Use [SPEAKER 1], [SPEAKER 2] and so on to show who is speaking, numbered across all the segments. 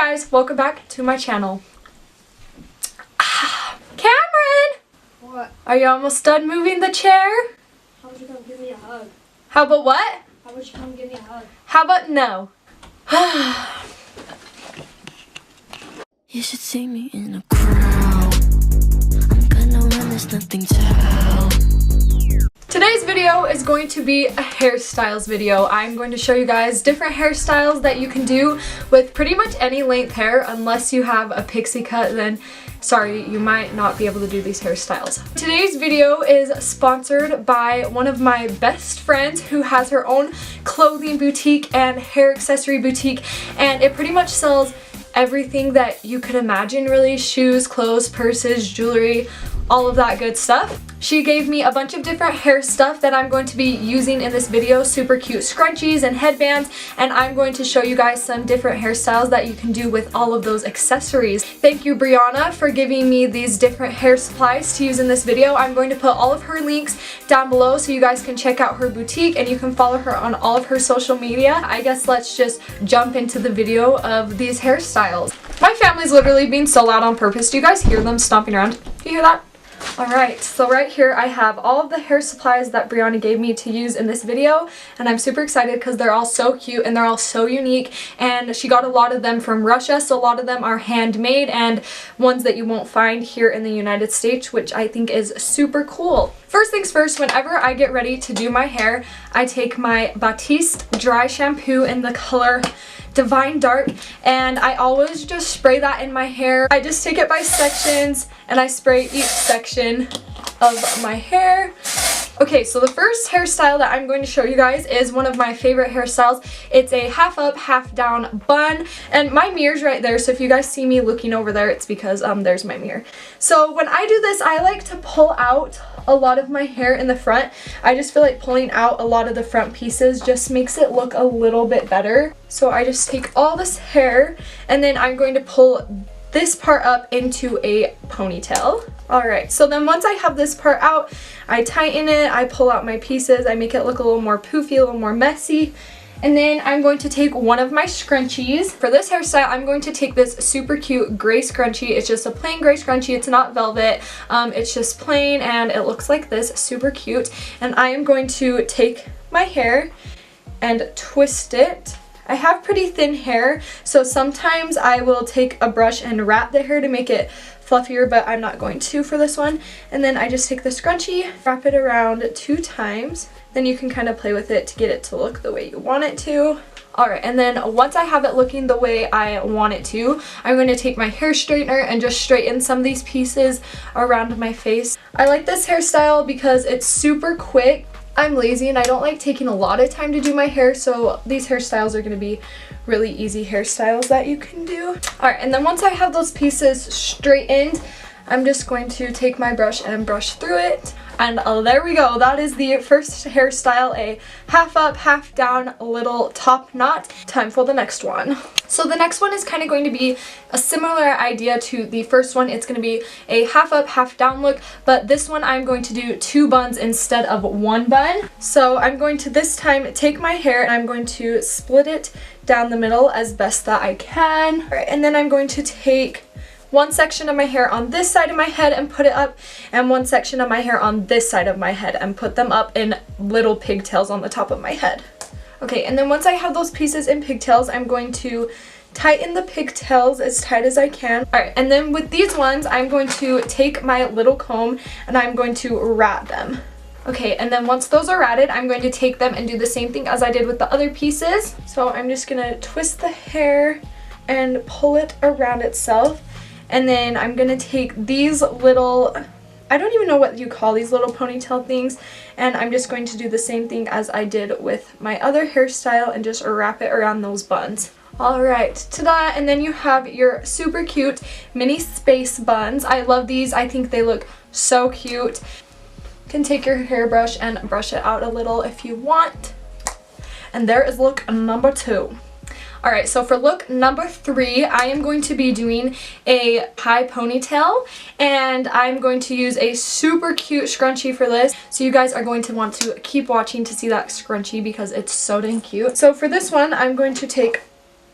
[SPEAKER 1] guys, welcome back to my channel. Cameron!
[SPEAKER 2] What?
[SPEAKER 1] Are you almost done moving the chair?
[SPEAKER 2] How about you come give me a hug?
[SPEAKER 1] How about what?
[SPEAKER 2] How about you come give me a hug?
[SPEAKER 1] How about no?
[SPEAKER 3] You should see me in a crowd. I'm gonna run, there's nothing to help.
[SPEAKER 1] Today's video is going to be a hairstyles video. I'm going to show you guys different hairstyles that you can do with pretty much any length hair, unless you have a pixie cut, then sorry, you might not be able to do these hairstyles. Today's video is sponsored by one of my best friends who has her own clothing boutique and hair accessory boutique, and it pretty much sells everything that you could imagine, really. Shoes, clothes, purses, jewelry, all of that good stuff. She gave me a bunch of different hair stuff that I'm going to be using in this video, super cute scrunchies and headbands, and I'm going to show you guys some different hairstyles that you can do with all of those accessories. Thank you, Brianna, for giving me these different hair supplies to use in this video. I'm going to put all of her links down below so you guys can check out her boutique and you can follow her on all of her social media. I guess let's just jump into the video of these hairstyles. My family's literally being so loud on purpose. Do you guys hear them stomping around? Do you hear that? Alright, so right here I have all of the hair supplies that Brianna gave me to use in this video, and I'm super excited because they're all so cute and they're all so unique, and she got a lot of them from Russia, so a lot of them are handmade and ones that you won't find here in the United States, which I think is super cool. First things first, whenever I get ready to do my hair, I take my Batiste dry shampoo in the color Divine Dark, and I always just spray that in my hair. I just take it by sections and I spray each section of my hair. Okay, so the first hairstyle that I'm going to show you guys is one of my favorite hairstyles. It's a half up, half down bun, and my mirror's right there, so if you guys see me looking over there, it's because there's my mirror. So when I do this, I like to pull out a lot of my hair in the front. I just feel like pulling out a lot of the front pieces just makes it look a little bit better. So I just take all this hair and then I'm going to pull this part up into a ponytail. Alright, so then once I have this part out, I tighten it, I pull out my pieces, I make it look a little more poofy, a little more messy. And then I'm going to take one of my scrunchies. For this hairstyle, I'm going to take this super cute gray scrunchie. It's just a plain gray scrunchie. It's not velvet. It's just plain and it looks like this, super cute. And I am going to take my hair and twist it. I have pretty thin hair, so sometimes I will take a brush and wrap the hair to make it fluffier, but I'm not going to for this one. And then I just take the scrunchie, wrap it around 2 times. Then you can kind of play with it to get it to look the way you want it to. Alright, and then once I have it looking the way I want it to, I'm going to take my hair straightener and just straighten some of these pieces around my face. I like this hairstyle because it's super quick. I'm lazy and I don't like taking a lot of time to do my hair, so these hairstyles are going to be really easy hairstyles that you can do. Alright, and then once I have those pieces straightened, I'm just going to take my brush and brush through it. And there we go. That is the first hairstyle, a half up, half down little top knot. Time for the next one. So the next one is kind of going to be a similar idea to the first one. It's going to be a half up, half down look, but this one I'm going to do 2 buns instead of 1 bun. So I'm going to this time take my hair and I'm going to split it down the middle as best that I can. All right, and then I'm going to take one section of my hair on this side of my head and put it up, and one section of my hair on this side of my head and put them up in little pigtails on the top of my head. Okay, and then once I have those pieces in pigtails, I'm going to tighten the pigtails as tight as I can. Alright, and then with these ones, I'm going to take my little comb and I'm going to rat them. Okay, and then once those are ratted, I'm going to take them and do the same thing as I did with the other pieces. So I'm just going to twist the hair and pull it around itself. And then I'm going to take these little, I don't even know what you call these little ponytail things, and I'm just going to do the same thing as I did with my other hairstyle and just wrap it around those buns. Alright, ta-da! And then you have your super cute mini space buns. I love these. I think they look so cute. You can take your hairbrush and brush it out a little if you want. And there is look number 2. Alright, so for look number 3, I am going to be doing a high ponytail, and I'm going to use a super cute scrunchie for this. So you guys are going to want to keep watching to see that scrunchie because it's so dang cute. So for this one, I'm going to take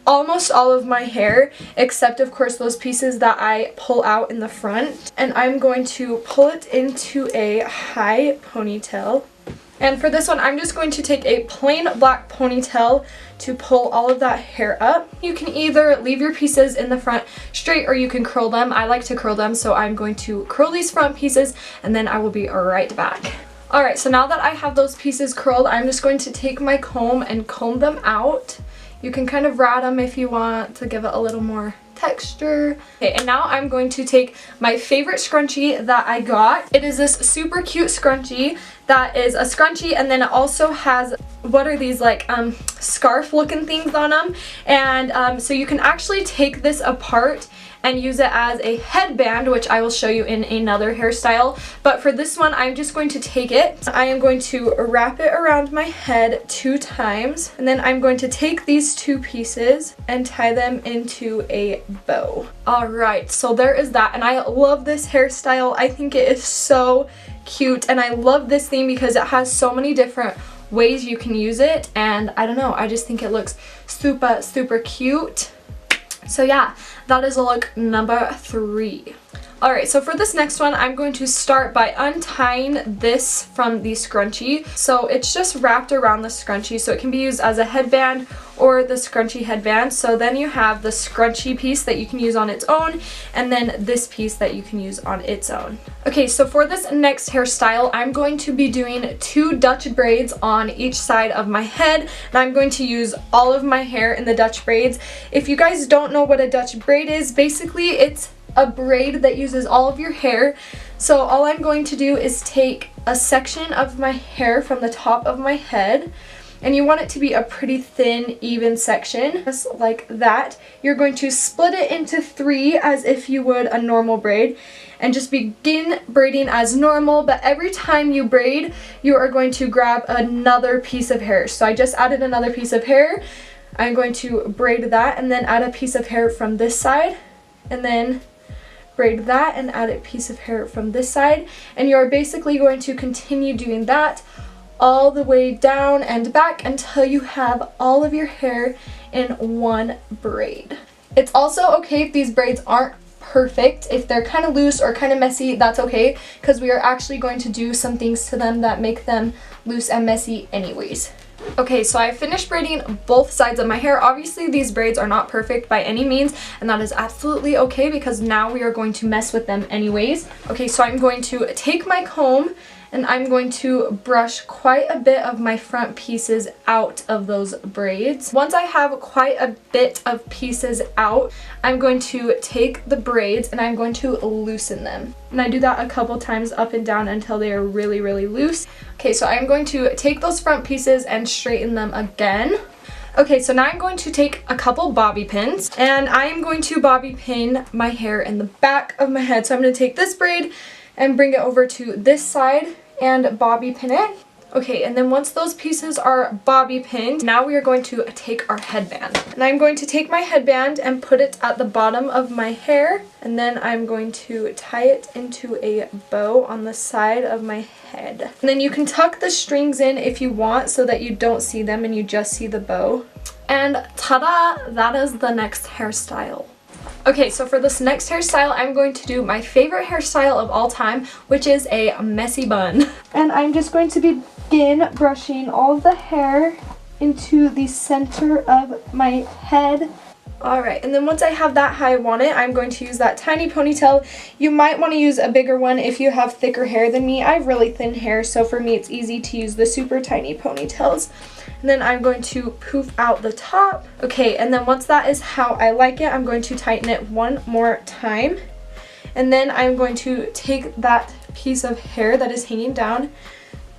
[SPEAKER 1] almost all of my hair, except of course those pieces that I pull out in the front. And I'm going to pull it into a high ponytail. And for this one, I'm just going to take a plain black ponytail to pull all of that hair up. You can either leave your pieces in the front straight or you can curl them. I like to curl them, so I'm going to curl these front pieces and then I will be right back. Alright, so now that I have those pieces curled, I'm just going to take my comb and comb them out. You can kind of rat them if you want to give it a little more texture. Okay, and now I'm going to take my favorite scrunchie that I got. It is this super cute scrunchie that is a scrunchie, and then it also has, what are these, like scarf looking things on them, and so you can actually take this apart and use it as a headband, which I will show you in another hairstyle. But for this one, I'm just going to take it. I am going to wrap it around my head 2 times, and then I'm going to take these 2 pieces and tie them into a bow. Alright, so there is that, and I love this hairstyle. I think it is so cute, and I love this theme because it has so many different ways you can use it, and I don't know, I just think it looks super cute. So yeah, that is look number 3. Alright, so for this next one, I'm going to start by untying this from the scrunchie. So it's just wrapped around the scrunchie, so it can be used as a headband or the scrunchie headband. So then you have the scrunchie piece that you can use on its own, and then this piece that you can use on its own. Okay, so for this next hairstyle, I'm going to be doing 2 Dutch braids on each side of my head, and I'm going to use all of my hair in the Dutch braids. If you guys don't know what a Dutch braid is, basically it's a braid that uses all of your hair. So all I'm going to do is take a section of my hair from the top of my head, and you want it to be a pretty thin, even section, just like that. You're going to split it into 3 as if you would a normal braid, and just begin braiding as normal, but every time you braid, you are going to grab another piece of hair. So I just added another piece of hair. I'm going to braid that and then add a piece of hair from this side, and then braid that and add a piece of hair from this side, and you're basically going to continue doing that all the way down and back until you have all of your hair in one braid. It's also okay if these braids aren't perfect. If they're kind of loose or kind of messy, that's okay, because we are actually going to do some things to them that make them loose and messy anyways. Okay, so I finished braiding both sides of my hair. Obviously these braids are not perfect by any means, and that is absolutely okay because now we are going to mess with them anyways. Okay, so I'm going to take my comb and I'm going to brush quite a bit of my front pieces out of those braids. Once I have quite a bit of pieces out, I'm going to take the braids and I'm going to loosen them. And I do that a couple times up and down until they are really loose. Okay, so I'm going to take those front pieces and straighten them again. Okay, so now I'm going to take a couple bobby pins and I am going to bobby pin my hair in the back of my head. So I'm going to take this braid and bring it over to this side and bobby pin it. Okay, and then once those pieces are bobby pinned, now we are going to take our headband. And I'm going to take my headband and put it at the bottom of my hair, and then I'm going to tie it into a bow on the side of my head. And then you can tuck the strings in if you want so that you don't see them and you just see the bow. And ta-da! That is the next hairstyle. Okay, so for this next hairstyle, I'm going to do my favorite hairstyle of all time, which is a messy bun. And I'm just going to begin brushing all of the hair into the center of my head. Alright, and then once I have that how I want it, I'm going to use that tiny ponytail. You might want to use a bigger one if you have thicker hair than me. I have really thin hair, so for me it's easy to use the super tiny ponytails. And then I'm going to poof out the top. Okay, and then once that is how I like it, I'm going to tighten it one more time. And then I'm going to take that piece of hair that is hanging down,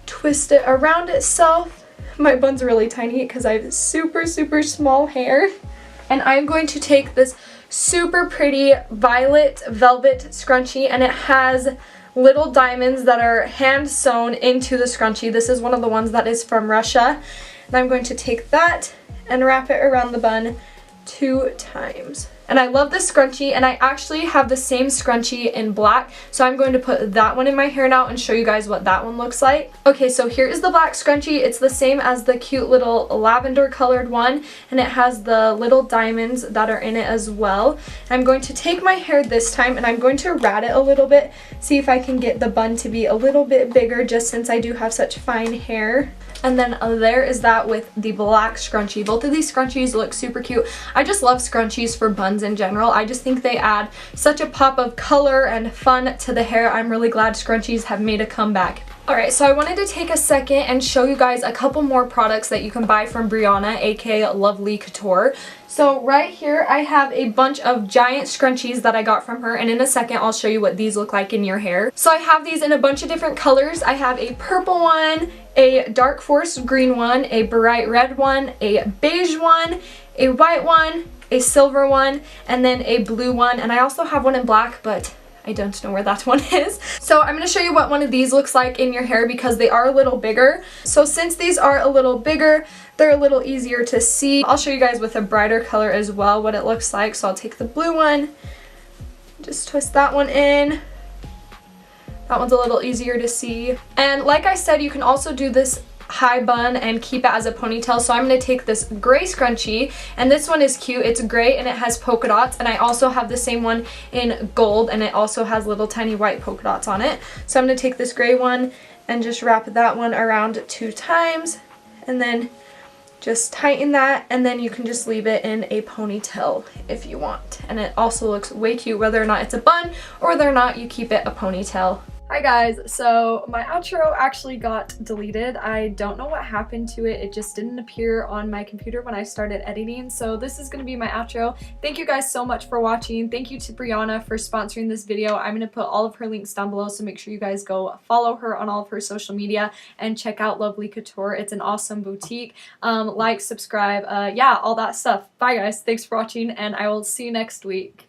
[SPEAKER 1] twist it around itself. My bun's really tiny because I have super small hair. And I'm going to take this super pretty violet velvet scrunchie, and it has little diamonds that are hand sewn into the scrunchie. This is one of the ones that is from Russia. And I'm going to take that and wrap it around the bun 2 times. And I love this scrunchie, and I actually have the same scrunchie in black, so I'm going to put that one in my hair now and show you guys what that one looks like. Okay, so here is the black scrunchie. It's the same as the cute little lavender colored one, and it has the little diamonds that are in it as well. I'm going to take my hair this time and I'm going to rat it a little bit, see if I can get the bun to be a little bit bigger, just since I do have such fine hair. And then there is that with the black scrunchie. Both of these scrunchies look super cute. I just love scrunchies for buns in general. I just think they add such a pop of color and fun to the hair. I'm really glad scrunchies have made a comeback. Alright, so I wanted to take a second and show you guys a couple more products that you can buy from Brianna, aka Lovely Couture. So right here I have a bunch of giant scrunchies that I got from her, and in a second I'll show you what these look like in your hair. So I have these in a bunch of different colors. I have a purple one, a dark forest green one, a bright red one, a beige one, a white one, a silver one, and then a blue one, and I also have one in black, but I don't know where that one is. So I'm going to show you what one of these looks like in your hair because they are a little bigger. So since these are a little bigger, they're a little easier to see. I'll show you guys with a brighter color as well what it looks like. So I'll take the blue one, just twist that one in. That one's a little easier to see. And like I said, you can also do this high bun and keep it as a ponytail. So I'm going to take this gray scrunchie, and this one is cute. It's gray and it has polka dots, and I also have the same one in gold, and it also has little tiny white polka dots on it. So I'm going to take this gray one and just wrap that one around 2 times, and then just tighten that, and then you can just leave it in a ponytail if you want. And it also looks way cute whether or not it's a bun or whether or not you keep it a ponytail. Hi guys, so my outro actually got deleted. I don't know what happened to it. It just didn't appear on my computer when I started editing. So this is going to be my outro. Thank you guys so much for watching. Thank you to Brianna for sponsoring this video. I'm going to put all of her links down below, so make sure you guys go follow her on all of her social media and check out Lovely Couture. It's an awesome boutique. Like, subscribe, yeah, all that stuff. Bye guys, thanks for watching, and I will see you next week.